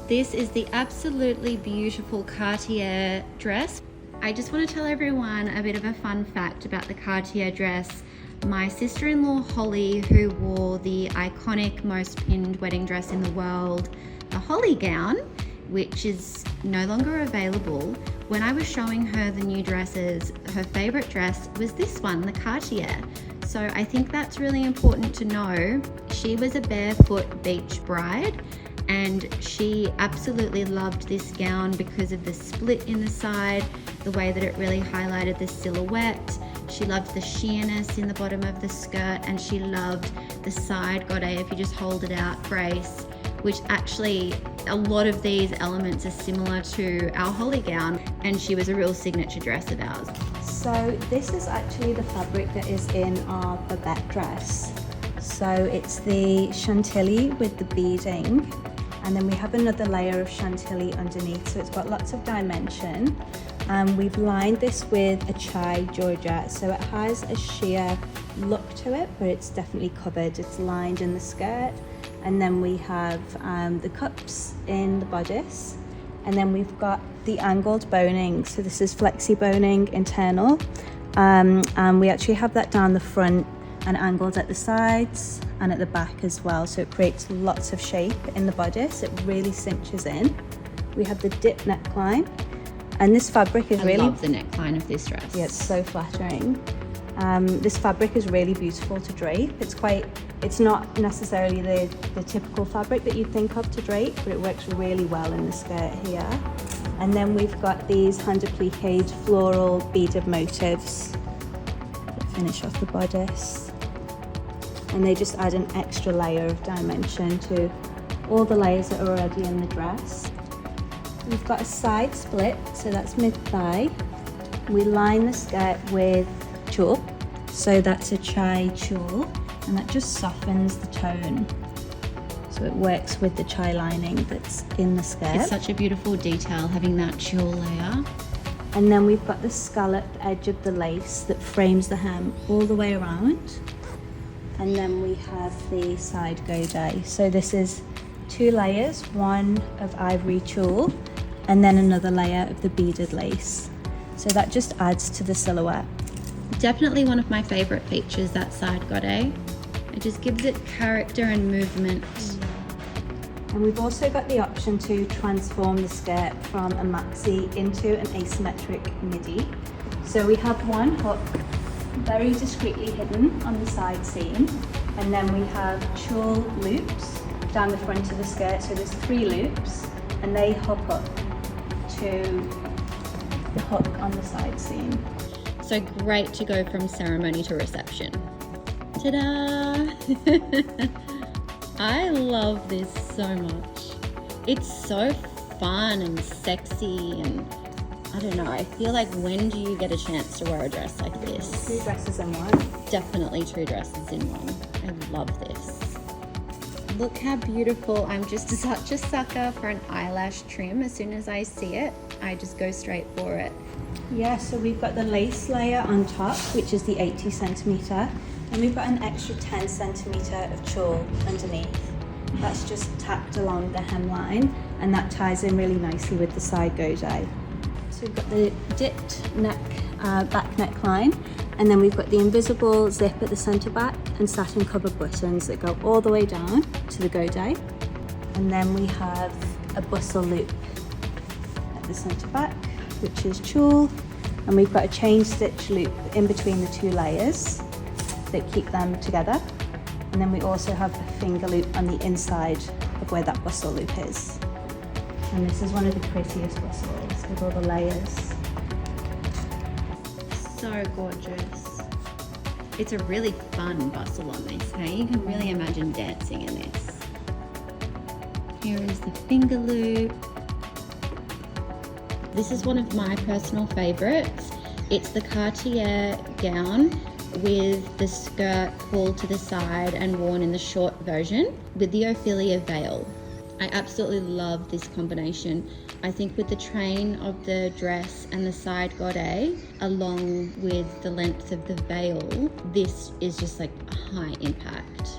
This is the absolutely beautiful Cartier dress. I just want to tell everyone a bit of a fun fact about the Cartier dress. My sister-in-law Holly, who wore the iconic most pinned wedding dress in the world, the Holly gown, which is no longer available, when I was showing her the new dresses, her favorite dress was this one, the Cartier. So I think that's really important to know. She was a barefoot beach bride and she absolutely loved this gown because of the split in the side, the way that it really highlighted the silhouette. She loved the sheerness in the bottom of the skirt, and she loved the side godet, if you just hold it out, brace, which actually a lot of these elements are similar to our Holly gown, and she was a real signature dress of ours. So this is actually the fabric that is in our babette dress. So it's the chantilly with the beading, and then we have another layer of chantilly underneath, so it's got lots of dimension. We've lined this with a chai georgette, so it has a sheer look to it, but it's definitely covered. It's lined in the skirt, and then we have the cups in the bodice, and then we've got the angled boning. So this is flexi-boning internal, and we actually have that down the front and angled at the sides and at the back as well, so it creates lots of shape in the bodice. It really cinches in. We have the dip neckline, and this fabric is I love the neckline of this dress. Yeah, it's so flattering. This fabric is really beautiful to drape. It's not necessarily the typical fabric that you'd think of to drape, but it works really well in the skirt here. And then we've got these hand appliqued floral beaded motifs that finish off the bodice. And they just add an extra layer of dimension to all the layers that are already in the dress. We've got a side split, so that's mid-thigh. We line the skirt with tulle, so that's a chai tulle, and that just softens the tone. So it works with the chai lining that's in the skirt. It's such a beautiful detail having that tulle layer. And then we've got the scalloped edge of the lace that frames the hem all the way around. And then we have the side godet. So this is 2 layers, one of ivory tulle, and then another layer of the beaded lace. So that just adds to the silhouette. Definitely one of my favorite features, that side godet. It just gives it character and movement. And we've also got the option to transform the skirt from a maxi into an asymmetric midi. So we have one hook very discreetly hidden on the side seam, and then we have tulle loops down the front of the skirt. So there's 3 loops, and they hook up to the hook on the side seam. So great to go from ceremony to reception. Ta-da! I love this so much. It's so fun and sexy, and I don't know, I feel like when do you get a chance to wear a dress like this? 2 dresses in one. Definitely 2 dresses in one. I love this. Look how beautiful. I'm just such a sucker for an eyelash trim. As soon as I see it, I just go straight for it. Yeah, so we've got the lace layer on top, which is the 80 centimeter, and we've got an extra 10 centimeter of tulle underneath. That's just tacked along the hemline, and that ties in really nicely with the side godet. So we've got the dipped neck, back neckline, and then we've got the invisible zip at the center back and satin covered buttons that go all the way down to the godet. And then we have a bustle loop at the center back, which is tulle, and we've got a chain stitch loop in between the 2 layers that keep them together. And then we also have a finger loop on the inside of where that bustle loop is. And this is one of the prettiest bustles with all the layers. So gorgeous. It's a really fun bustle on this, hey? You can really imagine dancing in this. Here is the finger loop. This is one of my personal favorites. It's the Cartier gown with the skirt pulled to the side and worn in the short version with the Ophelia veil. I absolutely love this combination. I think with the train of the dress and the side godet, along with the length of the veil, this is just like a high impact.